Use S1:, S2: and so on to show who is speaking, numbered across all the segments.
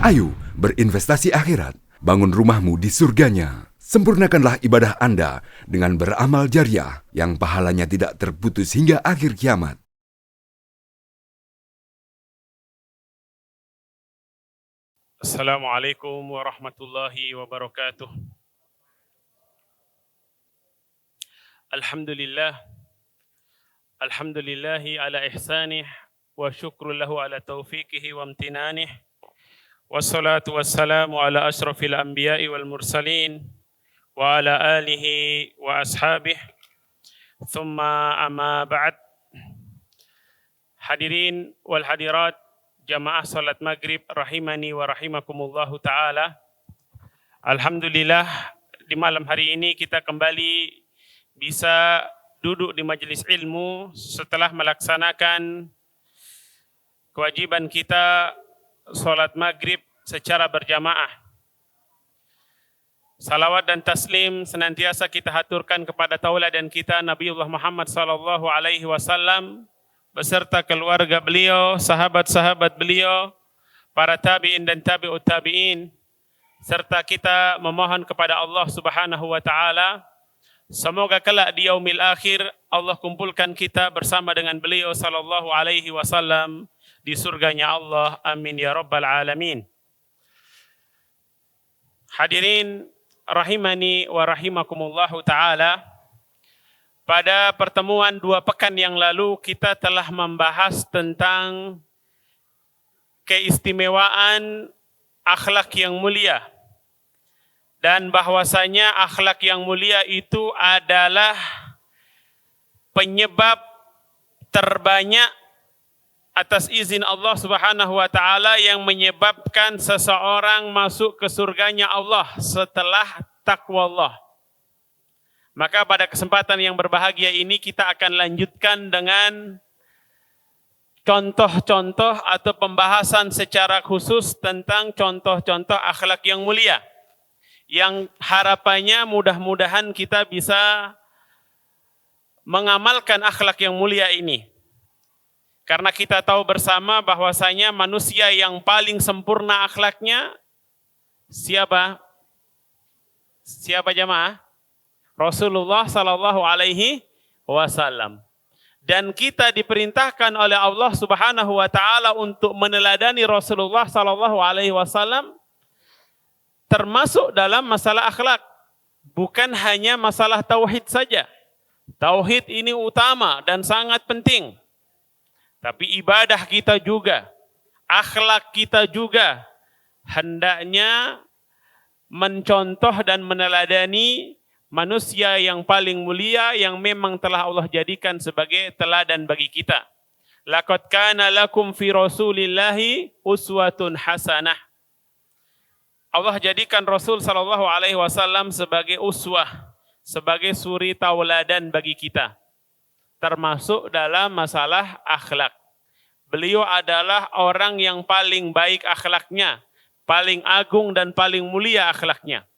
S1: Ayo berinvestasi akhirat, bangun rumahmu di surganya. Sempurnakanlah ibadah Anda dengan beramal jariah yang pahalanya tidak terputus hingga akhir kiamat.
S2: Assalamualaikum warahmatullahi wabarakatuh. Alhamdulillahi ala ihsanih wa syukru lahu ala taufiqihi wa amtinanih. Wassalatu wassalamu ala ashrafil anbiya'i wal mursalin wa ala alihi wa ashabih. Thumma amma ba'd. Hadirin wal hadirat jamaah salat maghrib rahimani wa rahimakumullahu ta'ala. Alhamdulillah di malam hari ini kita kembali bisa duduk di majelis ilmu setelah melaksanakan kewajiban kita salat maghrib secara berjamaah. Salawat dan taslim senantiasa kita haturkan kepada tauladan kita Nabiullah Muhammad sallallahu alaihi wasallam beserta keluarga beliau, sahabat-sahabat beliau, para tabi'in dan tabi'ut tabi'in, serta kita memohon kepada Allah Subhanahu wa taala semoga kelak di yaumil akhir Allah kumpulkan kita bersama dengan beliau sallallahu alaihi wasallam di surganya Allah. Amin ya rabbal alamin. Hadirin rahimani wa rahimakumullahu taala. Pada pertemuan 2 pekan yang lalu kita telah membahas tentang keistimewaan akhlak yang mulia. Dan bahwasanya akhlak yang mulia itu adalah penyebab terbanyak atas izin Allah Subhanahu wa taala yang menyebabkan seseorang masuk ke surganya Allah setelah takwa Allah. Maka pada kesempatan yang berbahagia ini kita akan lanjutkan dengan contoh-contoh atau pembahasan secara khusus tentang contoh-contoh akhlak yang mulia. Yang harapannya mudah-mudahan kita bisa mengamalkan akhlak yang mulia ini. Karena kita tahu bersama bahwasanya manusia yang paling sempurna akhlaknya siapa? Siapa jamaah? Rasulullah sallallahu alaihi wasallam. Dan kita diperintahkan oleh Allah Subhanahu wa taala untuk meneladani Rasulullah sallallahu alaihi wasallam termasuk dalam masalah akhlak. Bukan hanya masalah tauhid saja. Tauhid ini utama dan sangat penting. Tapi ibadah kita juga, akhlak kita juga hendaknya mencontoh dan meneladani manusia yang paling mulia yang memang telah Allah jadikan sebagai teladan bagi kita. Laqad kana lakum fi Rasulillahi uswatun hasanah. Allah jadikan Rasul sallallahu alaihi wasallam sebagai uswah, sebagai suri tauladan bagi kita. Termasuk dalam masalah akhlak. Beliau adalah orang yang paling baik akhlaknya, paling agung dan paling mulia akhlaknya.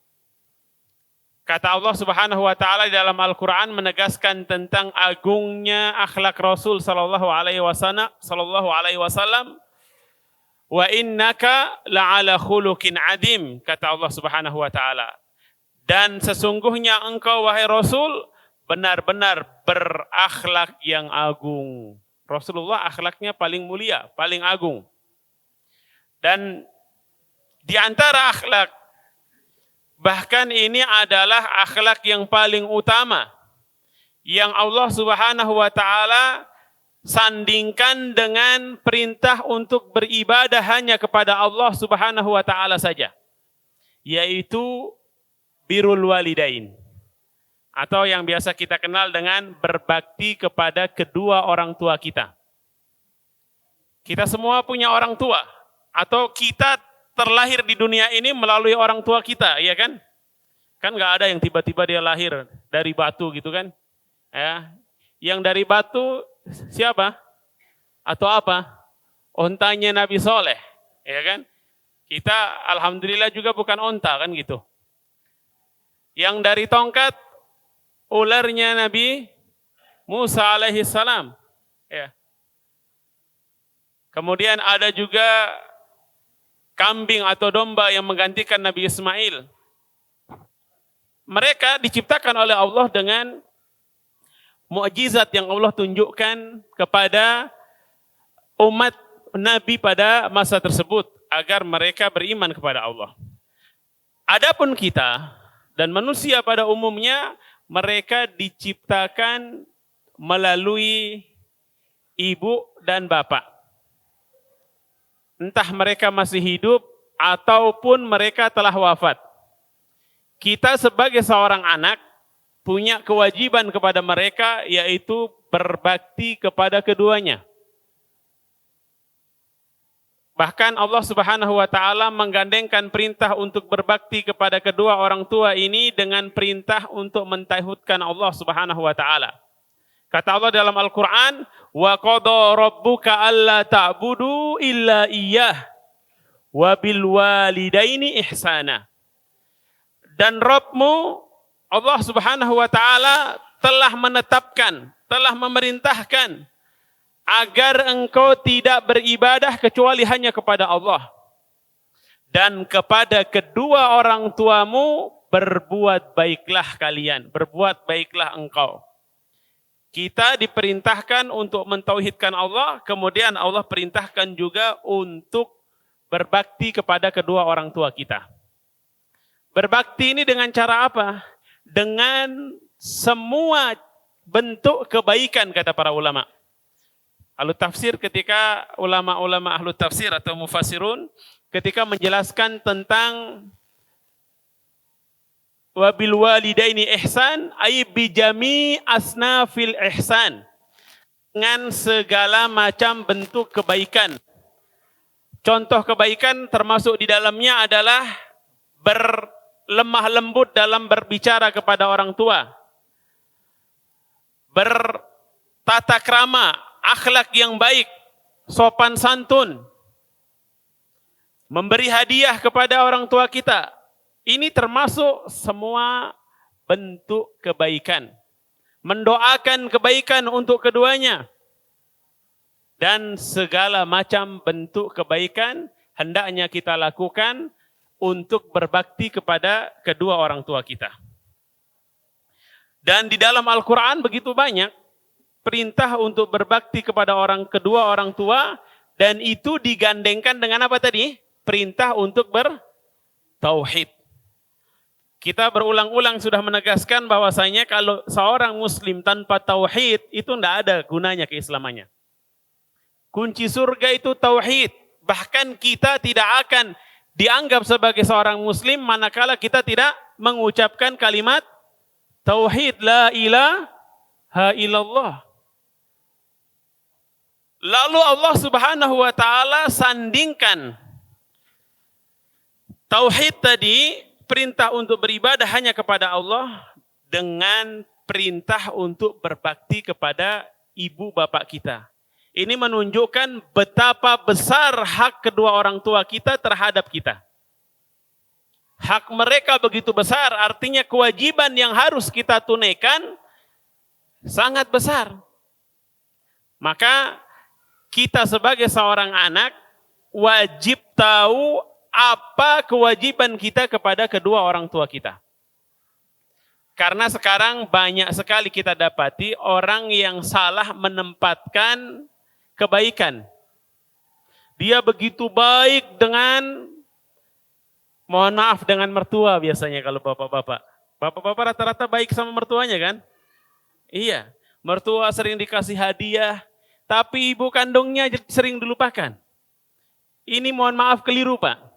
S2: Kata Allah Subhanahu wa taala di dalam Al-Qur'an menegaskan tentang agungnya akhlak Rasul sallallahu alaihi wasallam. Wa innaka la'ala khuluqin adim, kata Allah Subhanahu wa taala. Dan sesungguhnya engkau wahai Rasul benar-benar berakhlak yang agung. Rasulullah akhlaknya paling mulia, paling agung. Dan di antara akhlak, bahkan ini adalah akhlak yang paling utama yang Allah Subhanahu wa taala sandingkan dengan perintah untuk beribadah hanya kepada Allah Subhanahu wa taala saja, yaitu birrul walidain, atau yang biasa kita kenal dengan berbakti kepada kedua orang tua kita. Kita semua punya orang tua, atau kita terlahir di dunia ini melalui orang tua kita, ya kan? Kan nggak ada yang tiba-tiba dia lahir dari batu gitu kan? Ya, yang dari batu siapa? Atau apa? Ontanya Nabi Soleh, ya kan? Kita alhamdulillah juga bukan onta kan gitu. Yang dari tongkat ularnya Nabi Musa alaihi salam, ya. Kemudian ada juga kambing atau domba yang menggantikan Nabi Ismail. Mereka diciptakan oleh Allah dengan mukjizat yang Allah tunjukkan kepada umat Nabi pada masa tersebut agar mereka beriman kepada Allah. Adapun kita dan manusia pada umumnya, mereka diciptakan melalui ibu dan bapak. Entah mereka masih hidup ataupun mereka telah wafat. Kita sebagai seorang anak punya kewajiban kepada mereka, yaitu berbakti kepada keduanya. Bahkan Allah Subhanahu wa taala menggandengkan perintah untuk berbakti kepada kedua orang tua ini dengan perintah untuk mentauhidkan Allah Subhanahu wa taala. Kata Allah dalam Al-Qur'an, "Wa qada rabbuka alla ta'budu illa iyyah wa bil walidaini ihsana." Dan Rabbmu Allah Subhanahu wa taala telah menetapkan, telah memerintahkan agar engkau tidak beribadah kecuali hanya kepada Allah. Dan kepada kedua orang tuamu berbuat baiklah kalian, berbuat baiklah engkau. Kita diperintahkan untuk mentauhidkan Allah, kemudian Allah perintahkan juga untuk berbakti kepada kedua orang tua kita. Berbakti ini dengan cara apa? Dengan semua bentuk kebaikan, kata para ulama. Ahlu tafsir, ketika ulama-ulama ahlu tafsir atau mufassirun ketika menjelaskan tentang wabil walidaini ihsan ay bijami asnafil ihsan, dengan segala macam bentuk kebaikan. Contoh kebaikan termasuk di dalamnya adalah berlemah lembut dalam berbicara kepada orang tua, bertata krama, akhlak yang baik, sopan santun, memberi hadiah kepada orang tua kita. Ini termasuk semua bentuk kebaikan. Mendoakan kebaikan untuk keduanya. Dan segala macam bentuk kebaikan hendaknya kita lakukan untuk berbakti kepada kedua orang tua kita. Dan di dalam Al-Quran begitu banyak perintah untuk berbakti kepada kedua orang tua, dan itu digandengkan dengan apa tadi? Perintah untuk bertauhid. Kita berulang-ulang sudah menegaskan bahwasanya kalau seorang muslim tanpa tauhid itu tidak ada gunanya keislamannya. Kunci surga itu tauhid. Bahkan kita tidak akan dianggap sebagai seorang muslim manakala kita tidak mengucapkan kalimat tauhid, la ilaha illallah. Lalu Allah Subhanahu wa taala sandingkan tauhid tadi, perintah untuk beribadah hanya kepada Allah, dengan perintah untuk berbakti kepada ibu bapak kita. Ini menunjukkan betapa besar hak kedua orang tua kita terhadap kita. Hak mereka begitu besar, artinya kewajiban yang harus kita tunaikan sangat besar. Maka kita sebagai seorang anak wajib tahu apa kewajiban kita kepada kedua orang tua kita. Karena sekarang banyak sekali kita dapati orang yang salah menempatkan kebaikan. Dia begitu baik dengan, mohon maaf, dengan mertua biasanya kalau bapak-bapak. Bapak-bapak rata-rata baik sama mertuanya kan? Iya, mertua sering dikasih hadiah, tapi ibu kandungnya sering dilupakan. Ini mohon maaf keliru, Pak.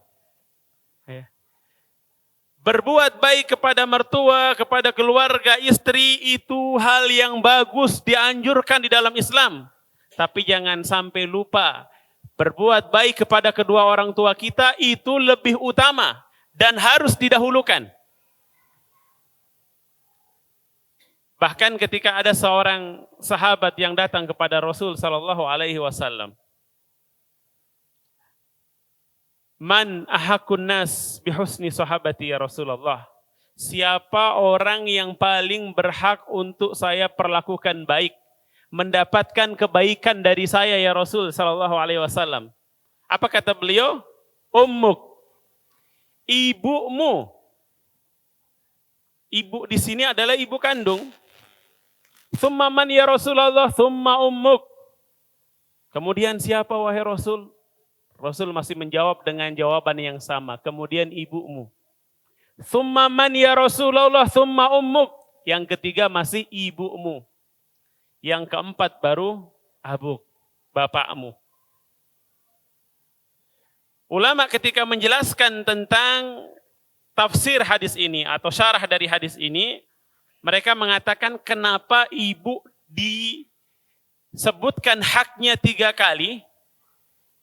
S2: Berbuat baik kepada mertua, kepada keluarga, istri, itu hal yang bagus, dianjurkan di dalam Islam. Tapi jangan sampai lupa, berbuat baik kepada kedua orang tua kita itu lebih utama dan harus didahulukan. Bahkan ketika ada seorang sahabat yang datang kepada Rasul sallallahu alaihi wasallam, "Man ahaqqun nas bihusni sahabati ya Rasulullah?" Siapa orang yang paling berhak untuk saya perlakukan baik, mendapatkan kebaikan dari saya ya Rasul sallallahu alaihi wasallam? Apa kata beliau? ummuk. Ibumu. Ibu di sini adalah ibu kandung. Tsumma man ya Rasulullah, tsumma ummuk. Kemudian siapa wahai Rasul? Rasul masih menjawab dengan jawaban yang sama. Kemudian ibumu. Tsumma man ya Rasulullah, tsumma ummuk. Yang ketiga masih ibumu. Yang keempat baru abuk, bapakmu. Ulama ketika menjelaskan tentang tafsir hadis ini atau syarah dari hadis ini, mereka mengatakan kenapa ibu disebutkan haknya 3 kali,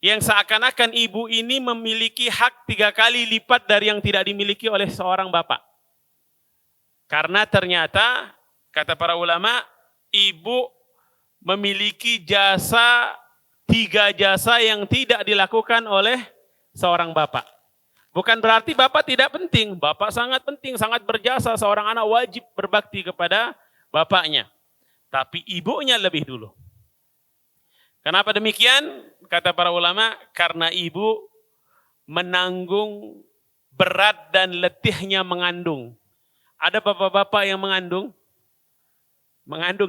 S2: yang seakan-akan ibu ini memiliki hak 3 kali lipat dari yang tidak dimiliki oleh seorang bapak. Karena ternyata, kata para ulama, ibu memiliki jasa 3 jasa yang tidak dilakukan oleh seorang bapak. Bukan berarti bapak tidak penting, bapak sangat penting, sangat berjasa, seorang anak wajib berbakti kepada bapaknya. Tapi ibunya lebih dulu. Kenapa demikian? Kata para ulama, karena ibu menanggung berat dan letihnya mengandung. Ada bapak-bapak yang mengandung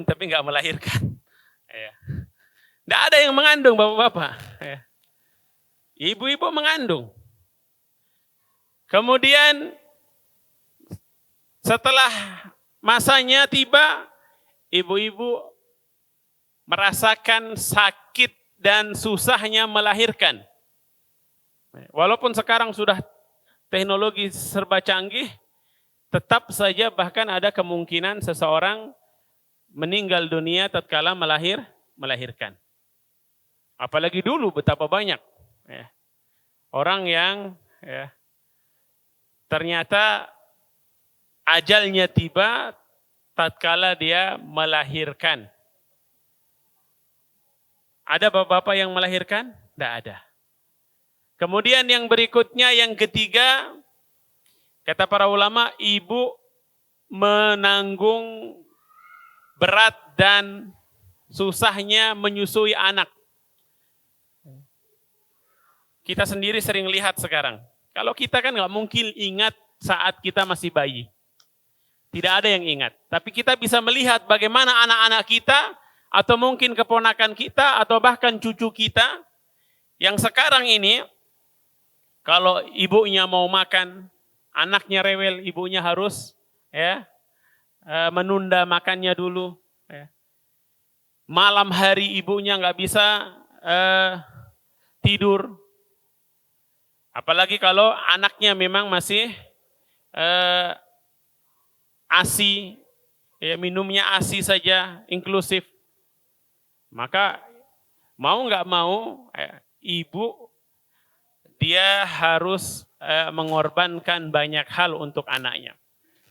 S2: tapi nggak melahirkan. Tidak ada yang mengandung bapak-bapak. Ibu-ibu mengandung. Kemudian setelah masanya tiba, ibu-ibu merasakan sakit dan susahnya melahirkan. Walaupun sekarang sudah teknologi serba canggih, tetap saja bahkan ada kemungkinan seseorang meninggal dunia tatkala melahirkan. Apalagi dulu betapa banyak orang yang ternyata ajalnya tiba tatkala dia melahirkan. Ada bapak-bapak yang melahirkan? Tidak ada. Kemudian yang berikutnya, yang ketiga, kata para ulama, ibu menanggung berat dan susahnya menyusui anak. Kita sendiri sering lihat sekarang. Kalau kita kan nggak mungkin ingat saat kita masih bayi. Tidak ada yang ingat. Tapi kita bisa melihat bagaimana anak-anak kita, atau mungkin keponakan kita, atau bahkan cucu kita, yang sekarang ini, kalau ibunya mau makan, anaknya rewel, ibunya harus menunda makannya dulu. Malam hari ibunya nggak bisa tidur. Apalagi kalau anaknya memang masih ASI, minumnya ASI saja, inklusif. Maka mau nggak mau, ibu dia harus mengorbankan banyak hal untuk anaknya.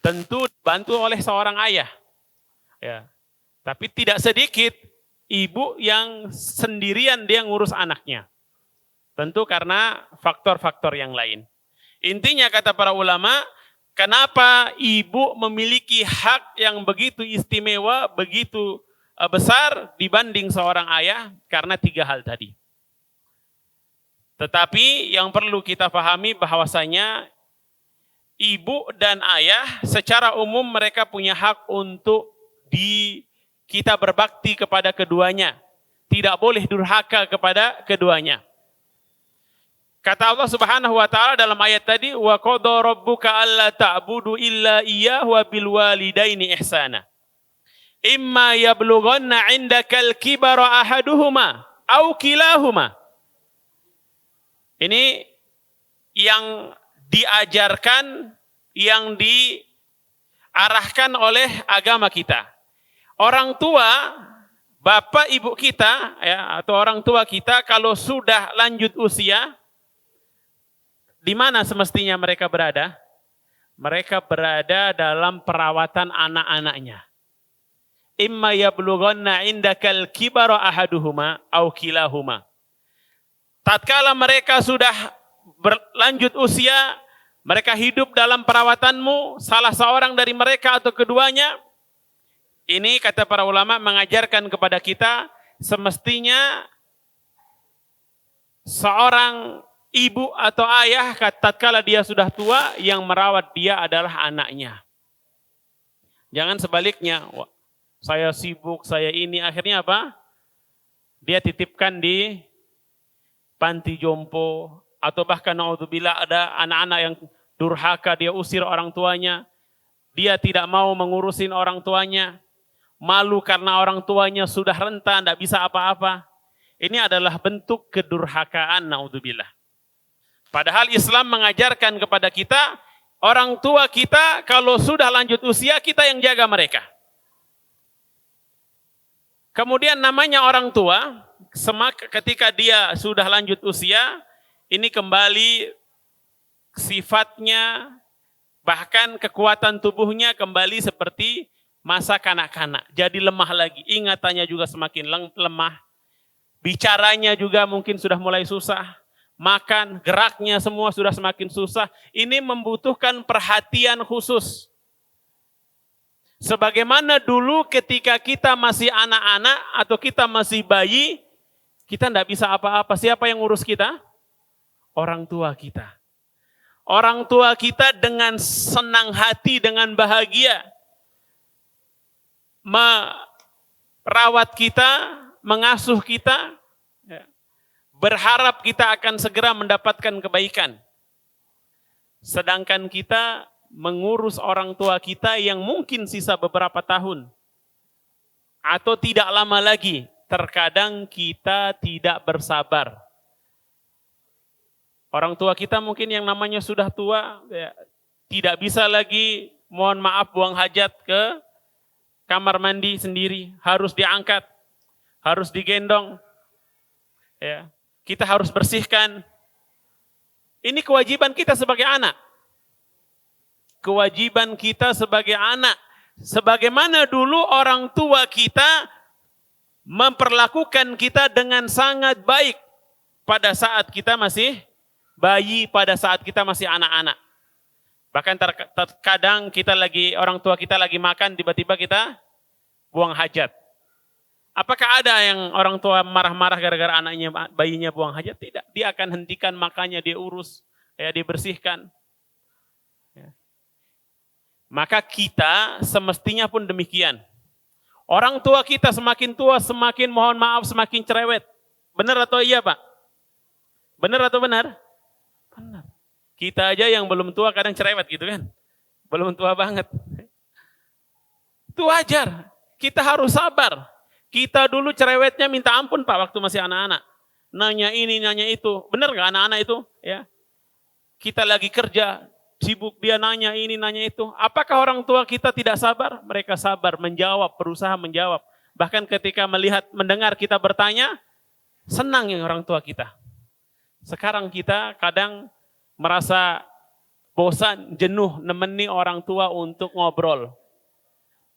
S2: Tentu dibantu oleh seorang ayah. Tapi tidak sedikit ibu yang sendirian dia ngurus anaknya. Tentu karena faktor-faktor yang lain. Intinya kata para ulama, kenapa ibu memiliki hak yang begitu istimewa, begitu besar dibanding seorang ayah? Karena 3 hal tadi. Tetapi yang perlu kita pahami bahwasanya ibu dan ayah secara umum mereka punya hak untuk kita berbakti kepada keduanya. Tidak boleh durhaka kepada keduanya. Kata Allah Subhanahu wa taala dalam ayat tadi, wa qada rabbuka alla ta'budu illa iyyahu wa bil walidaini ihsana. Imma yablughanna 'indakal kibara ahaduhuma aw kilahuma. Ini yang diajarkan, yang diarahkan oleh agama kita. Orang tua, bapak ibu kita atau orang tua kita kalau sudah lanjut usia, di mana semestinya mereka berada? Mereka berada dalam perawatan anak-anaknya. Imma yablughanna indakal kibara ahaduhuma aw kilahuma. Tatkala mereka sudah berlanjut usia, mereka hidup dalam perawatanmu, salah seorang dari mereka atau keduanya, ini kata para ulama mengajarkan kepada kita, semestinya seorang ibu atau ayah tatkala dia sudah tua, yang merawat dia adalah anaknya. Jangan sebaliknya, saya sibuk, saya ini, akhirnya apa? Dia titipkan di panti jompo, atau bahkan naudzubillah ada anak-anak yang durhaka, dia usir orang tuanya, dia tidak mau mengurusin orang tuanya, malu karena orang tuanya sudah renta, tidak bisa apa-apa. Ini adalah bentuk kedurhakaan, naudzubillah. Padahal Islam mengajarkan kepada kita, orang tua kita kalau sudah lanjut usia, kita yang jaga mereka. Kemudian namanya orang tua, ketika dia sudah lanjut usia, ini kembali sifatnya, bahkan kekuatan tubuhnya kembali seperti masa kanak-kanak. Jadi lemah lagi, ingatannya juga semakin lemah, bicaranya juga mungkin sudah mulai susah, makan, geraknya semua sudah semakin susah. Ini membutuhkan perhatian khusus. Sebagaimana dulu ketika kita masih anak-anak atau kita masih bayi, kita tidak bisa apa-apa. Siapa yang ngurus kita? Orang tua kita. Orang tua kita dengan senang hati, dengan bahagia, merawat kita, mengasuh kita, berharap kita akan segera mendapatkan kebaikan. Sedangkan kita mengurus orang tua kita yang mungkin sisa beberapa tahun atau tidak lama lagi, terkadang kita tidak bersabar. Orang tua kita mungkin yang namanya sudah tua, tidak bisa lagi, mohon maaf, buang hajat ke kamar mandi sendiri, harus diangkat, harus digendong, kita harus bersihkan. Ini kewajiban kita sebagai anak. Kewajiban kita sebagai anak. Sebagaimana dulu orang tua kita memperlakukan kita dengan sangat baik pada saat kita masih bayi, pada saat kita masih anak-anak. Bahkan terkadang orang tua kita lagi makan, tiba-tiba kita buang hajat. Apakah ada yang orang tua marah-marah gara-gara anaknya, bayinya buang hajat? Tidak. Dia akan hentikan makannya, dia urus, dibersihkan. Maka kita semestinya pun demikian. Orang tua kita semakin tua, semakin mohon maaf, semakin cerewet. Benar atau iya, Pak? Benar atau benar? Benar. Kita aja yang belum tua kadang cerewet gitu kan. Belum tua banget. Itu wajar. Kita harus sabar. Kita dulu cerewetnya minta ampun, Pak, waktu masih anak-anak. Nanya ini, nanya itu. Benar gak anak-anak itu? Ya. Kita lagi kerja, sibuk, dia nanya ini, nanya itu. Apakah orang tua kita tidak sabar? Mereka sabar, menjawab, berusaha menjawab. Bahkan ketika mendengar kita bertanya, senang yang orang tua kita. Sekarang kita kadang merasa bosan, jenuh, nemeni orang tua untuk ngobrol.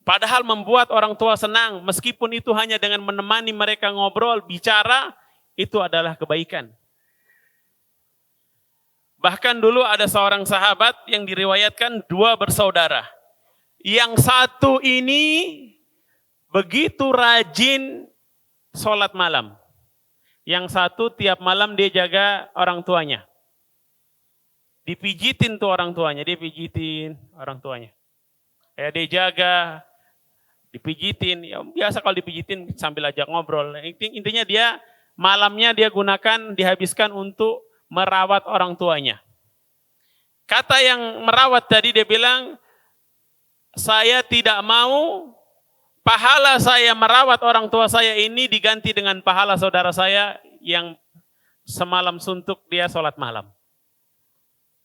S2: Padahal membuat orang tua senang, meskipun itu hanya dengan menemani mereka ngobrol, bicara, itu adalah kebaikan. Bahkan dulu ada seorang sahabat yang diriwayatkan 2 bersaudara. Yang satu ini begitu rajin sholat malam. Yang satu tiap malam dia jaga orang tuanya. Dipijitin tuh orang tuanya, dia pijitin orang tuanya. Dia jaga, dipijitin, ya biasa kalau dipijitin sambil ajak ngobrol. Intinya dia malamnya dia gunakan, dihabiskan untuk merawat orang tuanya. Kata yang merawat tadi dia bilang, saya tidak mau pahala saya merawat orang tua saya ini diganti dengan pahala saudara saya yang semalam suntuk dia sholat malam.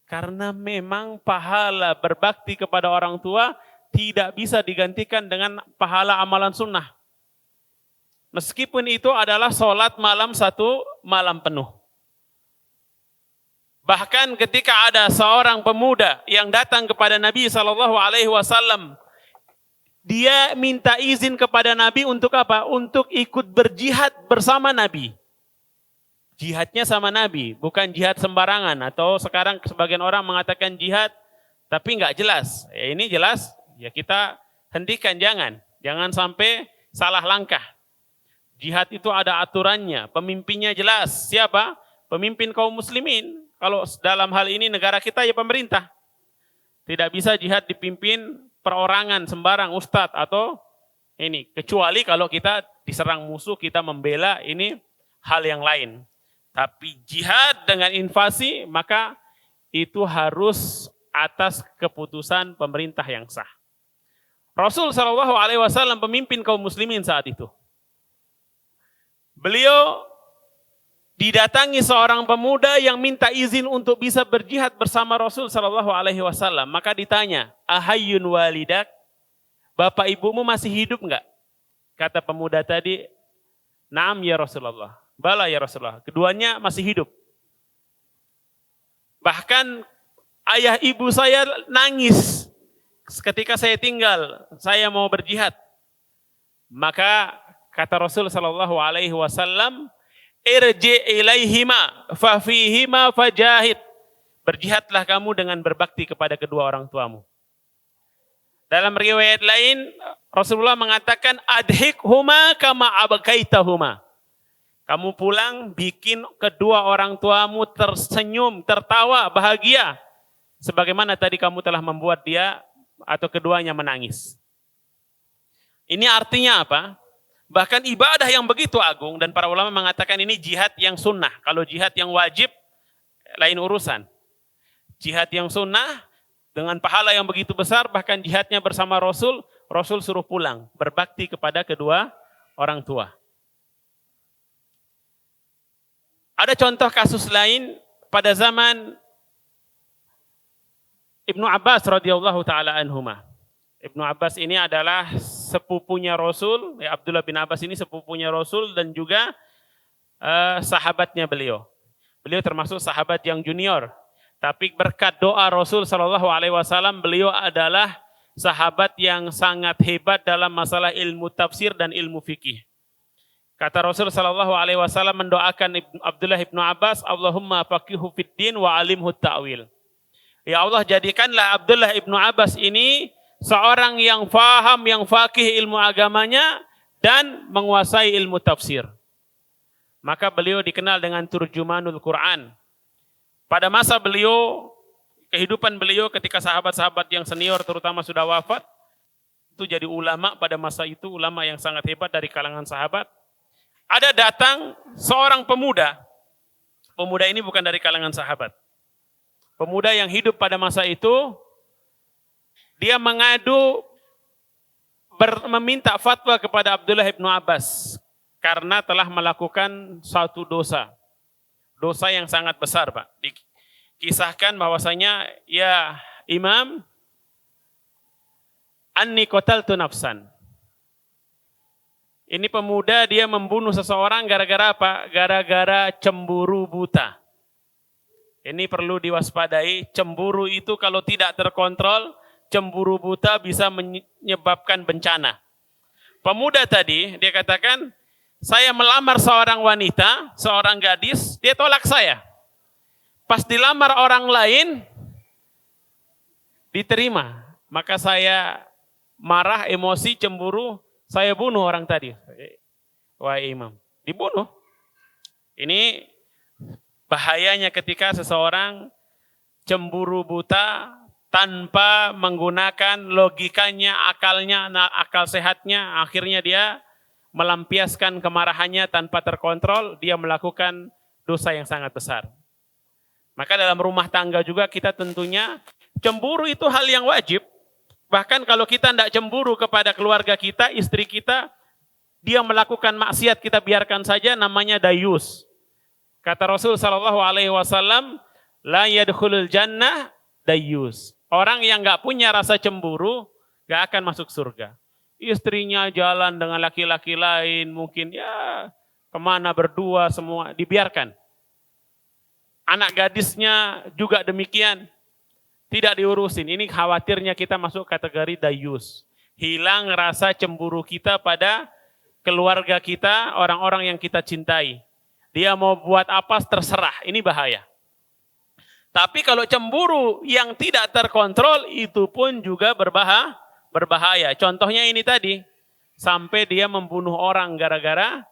S2: Karena memang pahala berbakti kepada orang tua tidak bisa digantikan dengan pahala amalan sunnah. Meskipun itu adalah sholat malam 1 malam penuh. Bahkan ketika ada seorang pemuda yang datang kepada Nabi SAW, dia minta izin kepada Nabi untuk apa? Untuk ikut berjihad bersama Nabi. Jihadnya sama Nabi, bukan jihad sembarangan. Atau sekarang sebagian orang mengatakan jihad, tapi nggak jelas. Ya ini jelas, ya kita hentikan, jangan sampai salah langkah. Jihad itu ada aturannya, pemimpinnya jelas. Siapa? pemimpin kaum muslimin. Kalau dalam hal ini negara kita ya pemerintah. Tidak bisa jihad dipimpin perorangan sembarang ustadz atau ini. Kecuali kalau kita diserang musuh, kita membela, ini hal yang lain. Tapi jihad dengan invasi, maka itu harus atas keputusan pemerintah yang sah. Rasul Shallallahu Alaihi Wasallam pemimpin kaum muslimin saat itu. Beliau didatangi seorang pemuda yang minta izin untuk bisa berjihad bersama Rasul Shallallahu Alaihi Wasallam. Maka ditanya, ahayyun walidak, bapak ibumu masih hidup enggak? Kata pemuda tadi, naam ya Rasulullah, bala ya Rasulullah. Keduanya masih hidup. Bahkan ayah ibu saya nangis ketika saya tinggal, saya mau berjihad. Maka kata Rasul Shallallahu Alaihi Wasallam, irji ilaihima fafihima fajahid. Berjihadlah kamu dengan berbakti kepada kedua orang tuamu. Dalam riwayat lain, Rasulullah mengatakan, adhikhuma kama abkaitahuma. Kamu pulang, bikin kedua orang tuamu tersenyum, tertawa, bahagia. Sebagaimana tadi kamu telah membuat dia atau keduanya menangis. Ini artinya apa? Bahkan ibadah yang begitu agung, dan para ulama mengatakan ini jihad yang sunnah. Kalau jihad yang wajib, lain urusan. Jihad yang sunnah, dengan pahala yang begitu besar, bahkan jihadnya bersama Rasul, Rasul suruh pulang, berbakti kepada kedua orang tua. Ada contoh kasus lain pada zaman Ibnu Abbas radhiyallahu taala anhuma. Ibnu Abbas ini adalah sepupunya Rasul, Abdullah bin Abbas ini sepupunya Rasul dan juga sahabatnya beliau. Beliau termasuk sahabat yang junior. Tapi berkat doa Rasul Shallallahu Alaihi Wasallam, beliau adalah sahabat yang sangat hebat dalam masalah ilmu tafsir dan ilmu fikih. Kata Rasul Shallallahu Alaihi Wasallam mendoakan Abdullah ibnu Abbas, Allahumma faqihu fid din wa alimhu ta'wil. Ya Allah, jadikanlah Abdullah ibnu Abbas ini seorang yang faham, yang faqih ilmu agamanya dan menguasai ilmu tafsir. Maka beliau dikenal dengan turjumanul Quran. Pada masa beliau, kehidupan beliau ketika sahabat-sahabat yang senior terutama sudah wafat, itu jadi ulama pada masa itu, ulama yang sangat hebat dari kalangan sahabat. Ada datang seorang pemuda, pemuda ini bukan dari kalangan sahabat. Pemuda yang hidup pada masa itu, dia mengadu, meminta fatwa kepada Abdullah ibnu Abbas, karena telah melakukan satu dosa. Dosa yang sangat besar, Pak. Dikisahkan bahwasanya, ya Imam, anni qataltu nafsan. Ini pemuda dia membunuh seseorang gara-gara apa? Gara-gara cemburu buta. Ini perlu diwaspadai, cemburu itu kalau tidak terkontrol, cemburu buta bisa menyebabkan bencana. Pemuda tadi, dia katakan, saya melamar seorang wanita, seorang gadis, dia tolak saya. Pas dilamar orang lain, diterima. Maka saya marah, emosi, cemburu, saya bunuh orang tadi. Wahai Imam, dibunuh. Ini bahayanya ketika seseorang cemburu buta tanpa menggunakan logikanya, akalnya, akal sehatnya, akhirnya dia melampiaskan kemarahannya tanpa terkontrol, dia melakukan dosa yang sangat besar. Maka dalam rumah tangga juga kita tentunya cemburu itu hal yang wajib. Bahkan kalau kita tidak cemburu kepada keluarga kita, istri kita, dia melakukan maksiat kita biarkan saja, namanya dayus. Kata Rasul Shallallahu Alaihi Wasallam, la yadkhulul jannah dayus. Orang yang nggak punya rasa cemburu nggak akan masuk surga. Istrinya jalan dengan laki-laki lain, mungkin ya kemana berdua semua, dibiarkan. Anak gadisnya juga demikian, tidak diurusin. Ini khawatirnya kita masuk kategori dayus. Hilang rasa cemburu kita pada keluarga kita, orang-orang yang kita cintai. Dia mau buat apa terserah, ini bahaya. Tapi kalau cemburu yang tidak terkontrol, itu pun juga berbahaya. Contohnya ini tadi, sampai dia membunuh orang gara-gara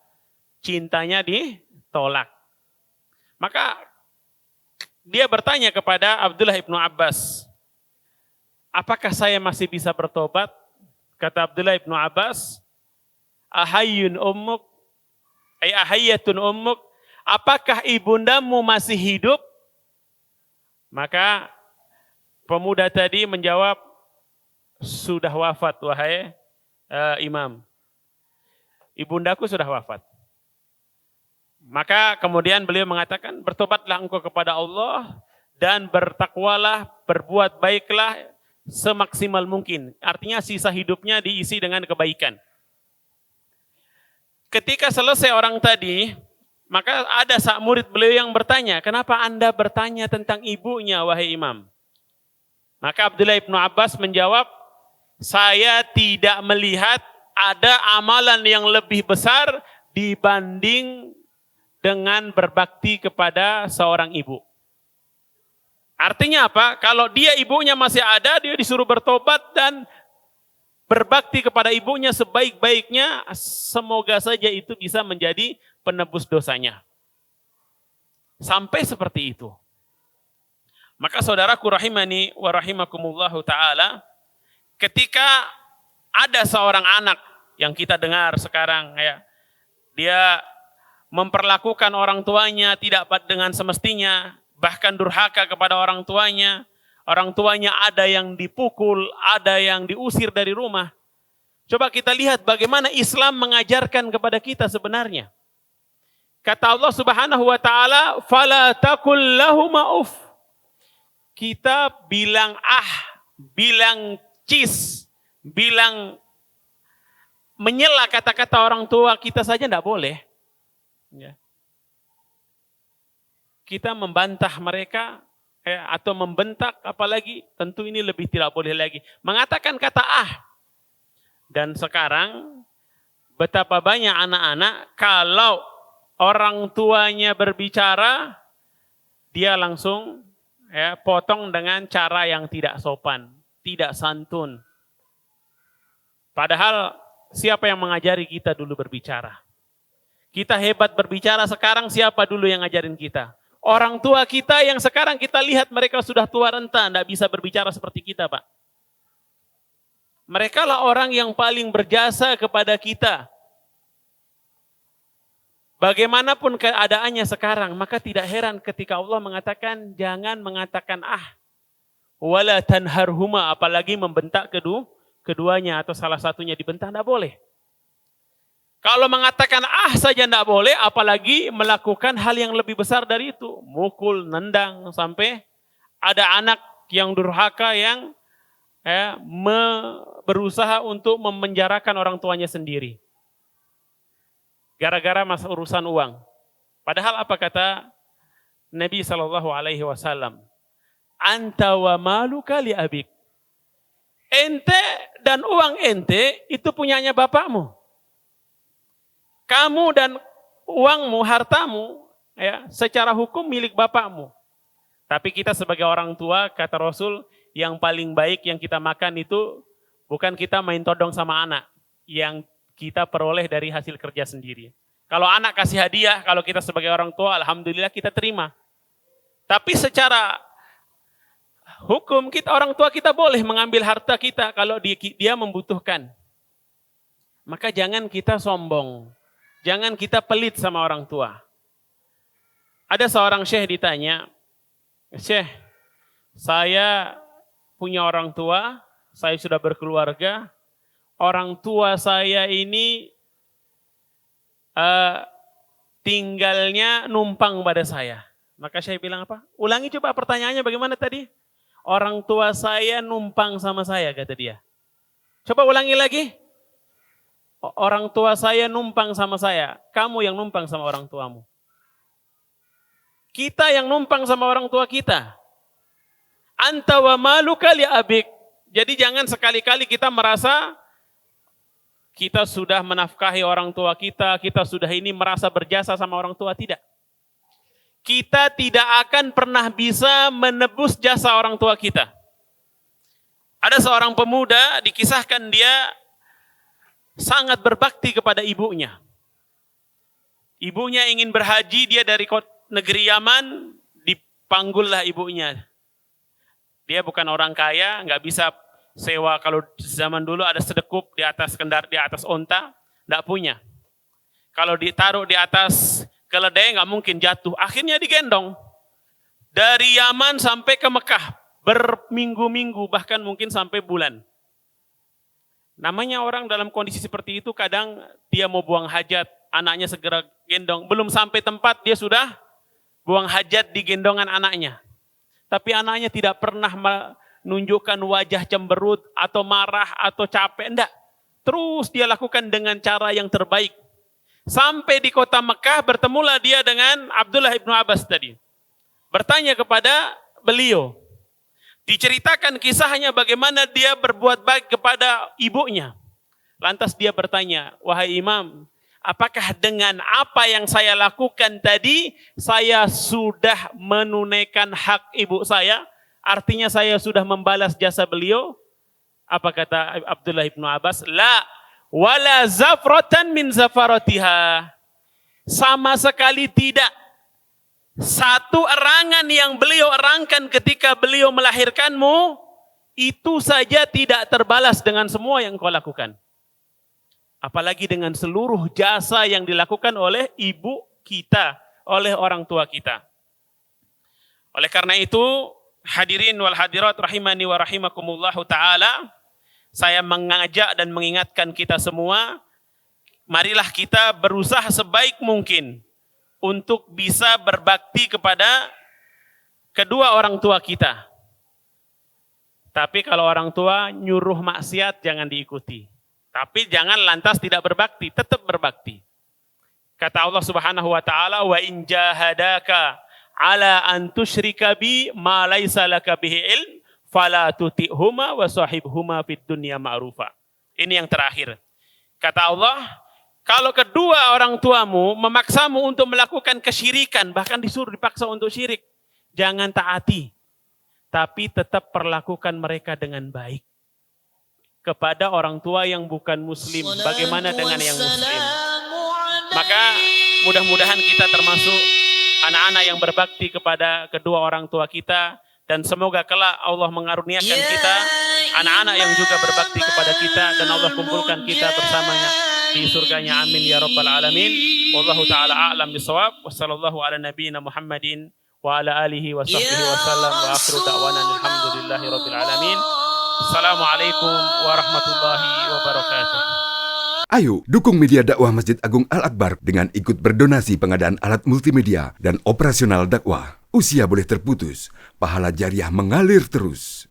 S2: cintanya ditolak. Maka dia bertanya kepada Abdullah ibnu Abbas, apakah saya masih bisa bertobat? Kata Abdullah ibnu Abbas, ahayyun ummuk, ahayyatun ummuk, apakah ibundamu masih hidup? Maka pemuda tadi menjawab, sudah wafat wahai imam. Ibundaku sudah wafat. Maka kemudian beliau mengatakan, bertobatlah engkau kepada Allah dan bertakwalah, berbuat baiklah semaksimal mungkin. Artinya sisa hidupnya diisi dengan kebaikan. Ketika selesai orang tadi, maka ada murid beliau yang bertanya, kenapa Anda bertanya tentang ibunya wahai imam? Maka Abdullah ibnu Abbas menjawab, saya tidak melihat ada amalan yang lebih besar dibanding dengan berbakti kepada seorang ibu. Artinya apa? Kalau dia ibunya masih ada, dia disuruh bertobat dan berbakti kepada ibunya sebaik-baiknya, semoga saja itu bisa menjadi penebus dosanya. Sampai seperti itu. Maka saudaraku rahimani wa rahimakumullahu ta'ala, ketika ada seorang anak yang kita dengar sekarang, ya, dia memperlakukan orang tuanya tidak dengan semestinya, bahkan durhaka kepada orang tuanya ada yang dipukul, ada yang diusir dari rumah. Coba kita lihat bagaimana Islam mengajarkan kepada kita sebenarnya. Kata Allah Subhanahu wa taala, "Fala taqul lahuma uff." Kita bilang bilang cis, bilang menyela kata-kata orang tua kita saja tidak boleh. Ya. Kita membantah mereka atau membentak, apalagi tentu ini lebih tidak boleh lagi. Mengatakan kata Dan sekarang betapa banyak anak-anak kalau orang tuanya berbicara, dia langsung potong dengan cara yang tidak sopan, tidak santun. Padahal siapa yang mengajari kita dulu berbicara? Kita hebat berbicara sekarang, siapa dulu yang ngajarin kita? Orang tua kita yang sekarang kita lihat mereka sudah tua renta, tidak bisa berbicara seperti kita, Pak. Mereka lah orang yang paling berjasa kepada kita. Bagaimanapun keadaannya sekarang, maka tidak heran ketika Allah mengatakan, jangan mengatakan wala tanharhuma, apalagi membentak keduanya atau salah satunya dibentak, tidak boleh. Kalau mengatakan saja tidak boleh, apalagi melakukan hal yang lebih besar dari itu. Mukul, nendang, sampai ada anak yang durhaka yang berusaha untuk memenjarakan orang tuanya sendiri. Gara-gara urusan uang. Padahal apa kata Nabi SAW? Anta wa maluka li abik. Ente dan uang ente itu punyanya bapakmu. Kamu dan uangmu, hartamu, secara hukum milik bapakmu. Tapi kita sebagai orang tua, kata Rasul, yang paling baik yang kita makan itu bukan kita main todong sama anak, yang kita peroleh dari hasil kerja sendiri. Kalau anak kasih hadiah, kalau kita sebagai orang tua, alhamdulillah kita terima. Tapi secara hukum, orang tua kita boleh mengambil harta kita kalau dia membutuhkan. Maka jangan kita sombong. Jangan kita pelit sama orang tua. Ada seorang syekh ditanya, Syekh, saya punya orang tua, saya sudah berkeluarga, orang tua saya ini tinggalnya numpang pada saya. Maka saya bilang apa? Ulangi coba pertanyaannya bagaimana tadi? Orang tua saya numpang sama saya, kata dia. Coba ulangi lagi. Orang tua saya numpang sama saya. Kamu yang numpang sama orang tuamu. Kita yang numpang sama orang tua kita. Anta wa maluka li abik. Jadi jangan sekali-kali kita merasa kita sudah menafkahi orang tua kita sudah ini merasa berjasa sama orang tua, tidak. Kita tidak akan pernah bisa menebus jasa orang tua kita. Ada seorang pemuda dikisahkan dia sangat berbakti kepada ibunya. Ibunya ingin berhaji, dia negeri Yaman, dipanggullah ibunya. Dia bukan orang kaya, nggak bisa sewa. Kalau zaman dulu ada sedekup di atas di atas onta, nggak punya. Kalau ditaruh di atas keledai nggak mungkin jatuh. Akhirnya digendong dari Yaman sampai ke Mekah, berminggu-minggu, bahkan mungkin sampai bulan. Namanya orang dalam kondisi seperti itu, kadang dia mau buang hajat, anaknya segera gendong. Belum sampai tempat, dia sudah buang hajat di gendongan anaknya. Tapi anaknya tidak pernah menunjukkan wajah cemberut atau marah atau capek. Enggak. Terus dia lakukan dengan cara yang terbaik. Sampai di kota Mekah, bertemulah dia dengan Abdullah ibnu Abbas tadi. Bertanya kepada beliau. Diceritakan kisahnya bagaimana dia berbuat baik kepada ibunya. Lantas dia bertanya, wahai imam, apakah dengan apa yang saya lakukan tadi, saya sudah menunaikan hak ibu saya? Artinya saya sudah membalas jasa beliau? Apa kata Abdullah ibnu Abbas? La, wala zafratan min zafaratiha. Sama sekali tidak. Satu erangan yang beliau erangkan ketika beliau melahirkanmu, itu saja tidak terbalas dengan semua yang kau lakukan. Apalagi dengan seluruh jasa yang dilakukan oleh ibu kita, oleh orang tua kita. Oleh karena itu, hadirin wal hadirat rahimani wa rahimakumullahu ta'ala, saya mengajak dan mengingatkan kita semua, marilah kita berusaha sebaik mungkin untuk bisa berbakti kepada kedua orang tua kita. Tapi kalau orang tua nyuruh maksiat, jangan diikuti. Tapi jangan lantas tidak berbakti, tetap berbakti. Kata Allah Subhanahu wa taala, "Wa in jahadaka ala an tusyrika bi ma laisa laka bihi ilm, fala tuti'huma wa sahibhuma fid dunya ma'rufa." Ini yang terakhir. Kata Allah, kalau kedua orang tuamu memaksamu untuk melakukan kesyirikan, bahkan disuruh dipaksa untuk syirik, jangan taati. Tapi tetap perlakukan mereka dengan baik. Kepada orang tua yang bukan muslim, bagaimana dengan yang muslim? Maka mudah-mudahan kita termasuk anak-anak yang berbakti kepada kedua orang tua kita, dan semoga kelak Allah mengaruniakan kita anak-anak yang juga berbakti kepada kita, dan Allah kumpulkan kita bersamanya di surganya, amin ya rabbal alamin. Wallahu taala a'lam bisawab. Wassallallahu ala nabiyyina Muhammadin wa ala alihi wa sahbihi wa sallam, wa akhiru da'wana alhamdulillahi rabbil alamin. Assalamualaikum warahmatullahi wabarakatuh.
S1: Ayo, dukung media dakwah Masjid Agung Al-Akbar dengan ikut berdonasi pengadaan alat multimedia dan operasional dakwah. Usia boleh terputus, pahala jariah mengalir terus.